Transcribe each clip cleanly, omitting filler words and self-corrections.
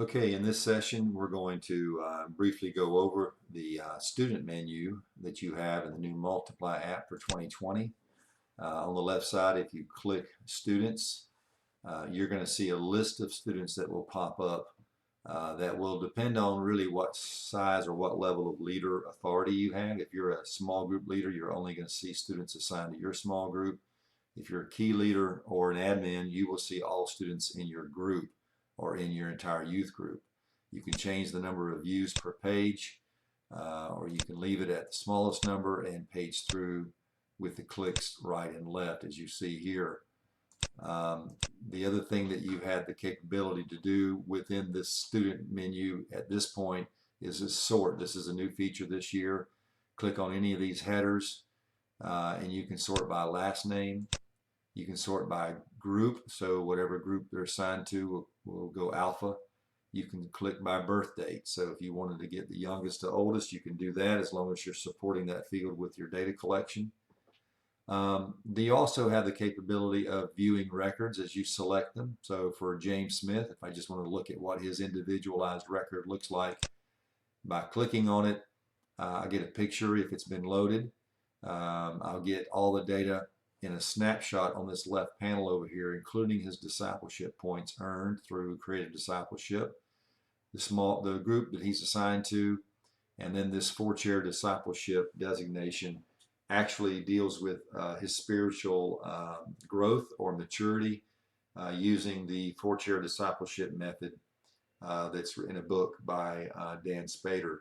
Okay, in this session, we're going to briefly go over the student menu that you have in the new Multiply app for 2020. On the left side, if you click Students, you're going to see a list of students that will pop up that will depend on really what size or what level of leader authority you have. If you're a small group leader, you're only going to see students assigned to your small group. If you're a key leader or an admin, you will see all students in your group or in your entire youth group. You can change the number of views per page, or you can leave it at the smallest number and page through with the clicks right and left, as you see here. The other thing that you had the capability to do within this student menu at this point is this sort. This is a new feature this year. Click on any of these headers, and you can sort by last name. You can sort by group, so whatever group they're assigned to will go alpha. You can click by birth date, so if you wanted to get the youngest to oldest, you can do that as long as you're supporting that field with your data collection. You also have the capability of viewing records as you select them. So for James Smith, if I just want to look at what his individualized record looks like, by clicking on it, I get a picture if it's been loaded. I'll get all the data in a snapshot on this left panel over here, including his discipleship points earned through creative discipleship, the group that he's assigned to, and then this four-chair discipleship designation actually deals with his spiritual growth or maturity using the four-chair discipleship method that's in a book by Dan Spader.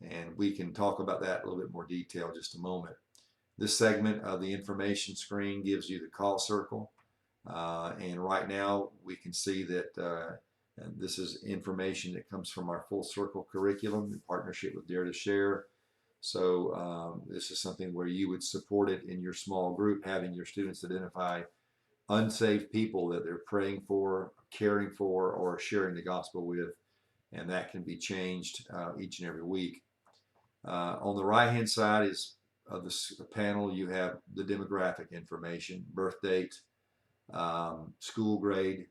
And we can talk about that in a little bit more detail in just a moment. This segment of the information screen gives you the call circle. And right now we can see that this is information that comes from our Full Circle curriculum in partnership with Dare to Share. So this is something where you would support it in your small group, having your students identify unsaved people that they're praying for, caring for, or sharing the gospel with. And that can be changed each and every week. On the right-hand side of the panel, you have the demographic information, birth date, school grade,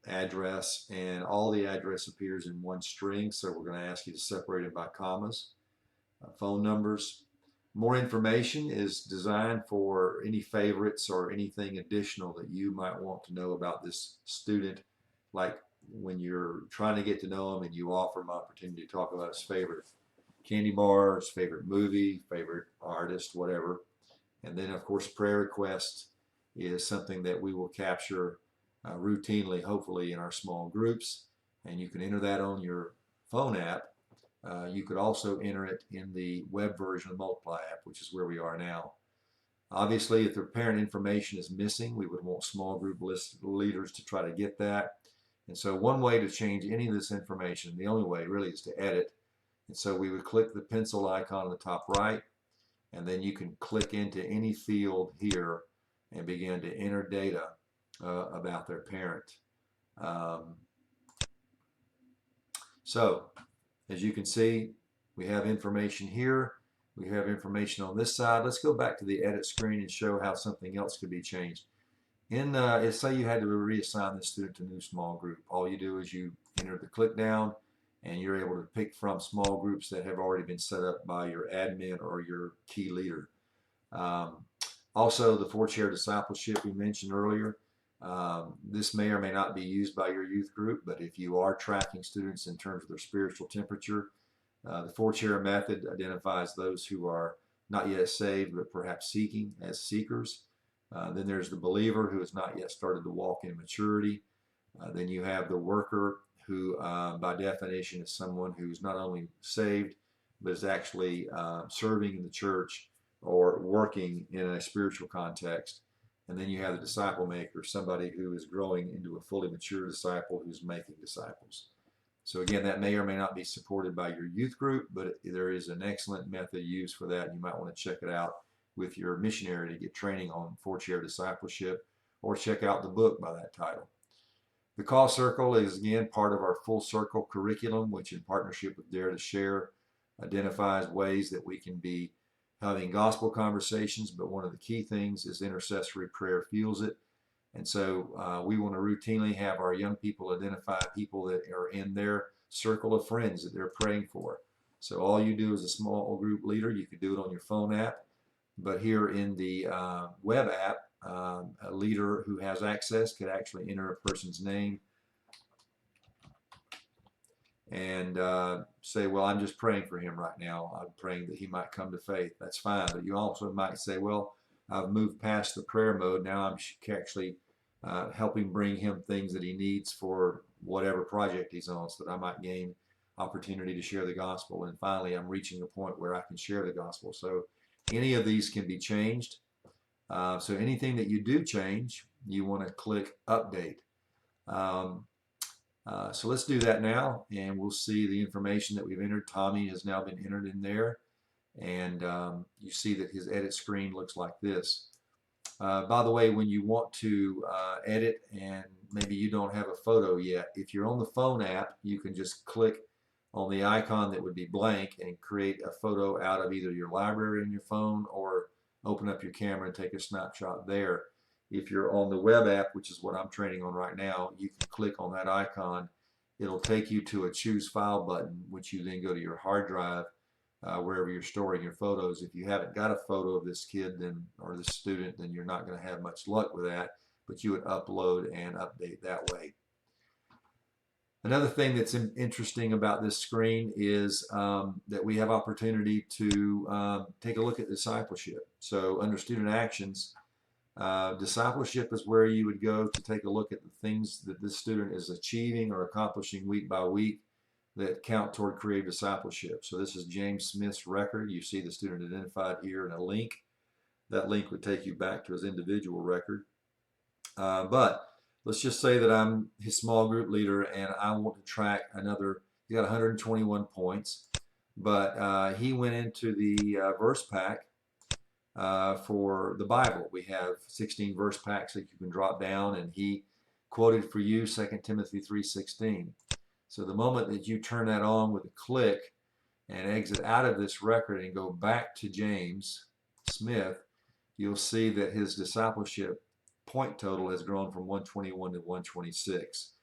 address, and all the address appears in one string, so we're going to ask you to separate it by commas. Phone numbers. More information is designed for any favorites or anything additional that you might want to know about this student, like when you're trying to get to know him and you offer him opportunity to talk about his favorite candy bars, favorite movie, favorite artist, whatever. And then, of course, prayer requests is something that we will capture routinely, hopefully, in our small groups. And you can enter that on your phone app. You could also enter it in the web version of the Multiply app, which is where we are now. Obviously, if the parent information is missing, we would want small group leaders to try to get that. And so one way to change any of this information, the only way really, is to edit. And so we would click the pencil icon on the top right, and then you can click into any field here and begin to enter data about their parent. So as you can see, we have information here. We have information on this side. Let's go back to the edit screen and show how something else could be changed. Say you had to reassign this student to a new small group. All you do is you enter the click down, and you're able to pick from small groups that have already been set up by your admin or your key leader. Also, the four-chair discipleship we mentioned earlier. This may or may not be used by your youth group, but if you are tracking students in terms of their spiritual temperature, the four-chair method identifies those who are not yet saved but perhaps seeking as seekers. Then there's the believer who has not yet started to walk in maturity. Then you have the worker who by definition is someone who's not only saved but is actually serving in the church or working in a spiritual context. And then you have the disciple maker, somebody who is growing into a fully mature disciple who's making disciples. So again, that may or may not be supported by your youth group, but there is an excellent method used for that. You might want to check it out with your missionary to get training on four-chair discipleship, or check out the book by that title. The Call Circle is again part of our Full Circle curriculum, which in partnership with Dare to Share identifies ways that we can be having gospel conversations, but one of the key things is intercessory prayer fuels it. And so we want to routinely have our young people identify people that are in their circle of friends that they're praying for. So all you do as a small group leader, you could do it on your phone app, but here in the web app, a leader who has access could actually enter a person's name and say, well, I'm just praying for him right now. I'm praying that he might come to faith. That's fine. But you also might say, well, I've moved past the prayer mode. Now I'm actually helping bring him things that he needs for whatever project he's on, so that I might gain opportunity to share the gospel. And finally, I'm reaching a point where I can share the gospel. So any of these can be changed. So anything that you do change, you want to click update. So let's do that now, and we'll see the information that we've entered. Tommy has now been entered in there, and you see that his edit screen looks like this. By the way, when you want to edit and maybe you don't have a photo yet, if you're on the phone app, you can just click on the icon that would be blank and create a photo out of either your library in your phone, or open up your camera and take a snapshot there. If you're on the web app, which is what I'm training on right now, you can click on that icon. It'll take you to a choose file button, which you then go to your hard drive, wherever you're storing your photos. If you haven't got a photo of this kid or this student, then you're not going to have much luck with that, but you would upload and update that way. Another thing that's interesting about this screen is that we have opportunity to take a look at discipleship. So under student actions, discipleship is where you would go to take a look at the things that this student is achieving or accomplishing week by week that count toward creative discipleship. So this is James Smith's record. You see the student identified here in a link. That link would take you back to his individual record. But let's just say that I'm his small group leader and I want to track another. He got 121 points, but he went into the verse pack for the Bible. We have 16 verse packs that you can drop down, and he quoted for you 2 Timothy 3:16. So the moment that you turn that on with a click and exit out of this record and go back to James Smith, you'll see that his discipleship point total has grown from 121 to 126.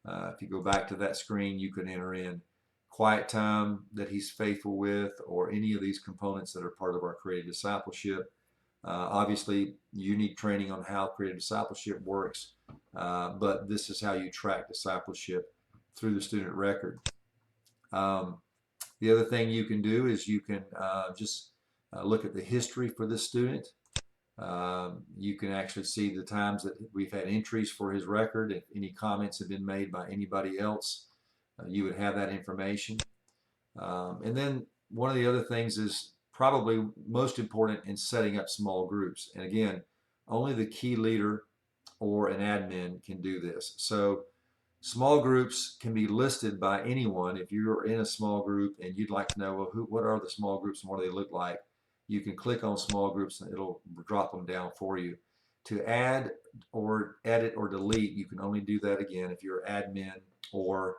If you go back to that screen, you can enter in quiet time that he's faithful with, or any of these components that are part of our creative discipleship. Obviously, you need training on how creative discipleship works, but this is how you track discipleship through the student record. The other thing you can do is you can just look at the history for this student. You can actually see the times that we've had entries for his record. If any comments have been made by anybody else, you would have that information. And then one of the other things is probably most important in setting up small groups. And again, only the key leader or an admin can do this. So small groups can be listed by anyone. If you're in a small group and you'd like to know, well, what are the small groups and what do they look like, you can click on small groups and it'll drop them down for you. To add or edit or delete, you can only do that again if you're admin or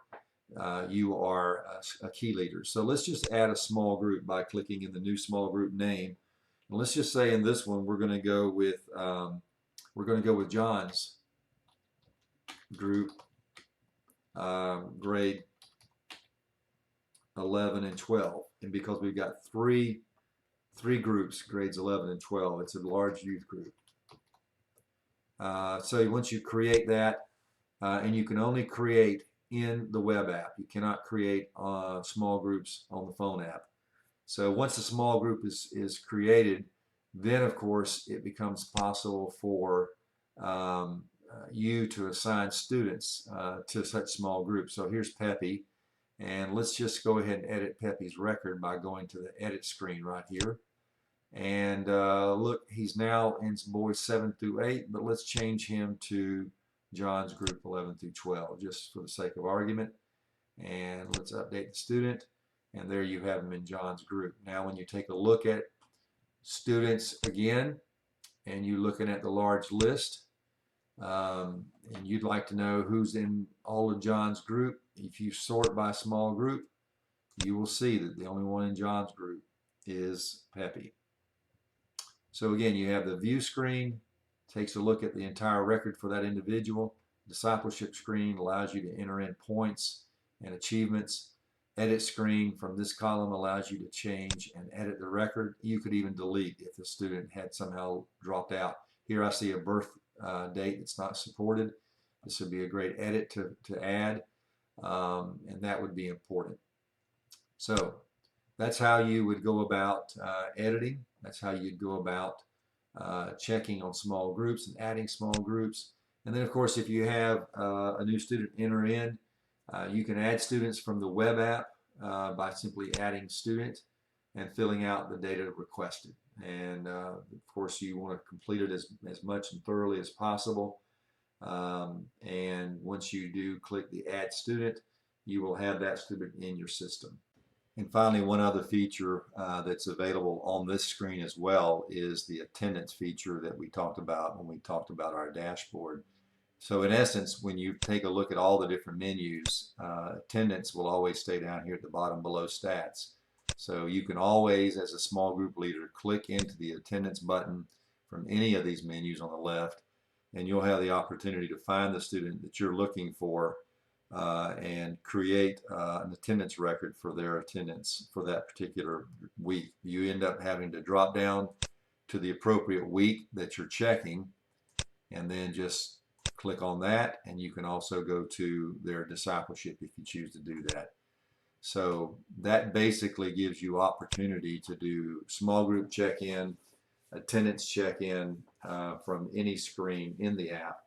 you are a key leader. So let's just add a small group by clicking in the new small group name. And let's just say in this one we're going to go with John's group, grade 11 and 12. And because we've got three groups, grades 11 and 12, it's a large youth group. So once you create that, and you can only create in the web app, you cannot create small groups on the phone app. So once a small group is created, then of course it becomes possible for you to assign students to such small groups. So here's Peppy, and let's just go ahead and edit Peppy's record by going to the edit screen right here. And look, he's now in boys 7 through 8, but let's change him to John's group 11 through 12, just for the sake of argument. And let's update the student, and there you have him in John's group. Now when you take a look at students again, and you're looking at the large list, and you'd like to know who's in all of John's group, if you sort by small group, you will see that the only one in John's group is Peppy. So again, you have the view screen, takes a look at the entire record for that individual. Discipleship screen allows you to enter in points and achievements. Edit screen from this column allows you to change and edit the record. You could even delete if the student had somehow dropped out. Here I see a birth date that's not supported. This would be a great edit to add, and that would be important. So that's how you would go about editing. That's how you'd go about checking on small groups and adding small groups. And then, of course, if you have a new student enter in, you can add students from the web app by simply adding student and filling out the data requested. And of course, you want to complete it as much and thoroughly as possible. And once you do click the add student, you will have that student in your system. And finally, one other feature that's available on this screen as well is the attendance feature that we talked about when we talked about our dashboard. So in essence, when you take a look at all the different menus, attendance will always stay down here at the bottom below stats. So you can always, as a small group leader, click into the attendance button from any of these menus on the left, and you'll have the opportunity to find the student that you're looking for and create an attendance record for their attendance for that particular week. You end up having to drop down to the appropriate week that you're checking and then just click on that, and you can also go to their discipleship if you choose to do that. So that basically gives you opportunity to do small group check-in, attendance check-in from any screen in the app.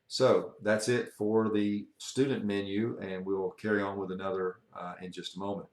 So that's it for the student menu, and we'll carry on with another in just a moment.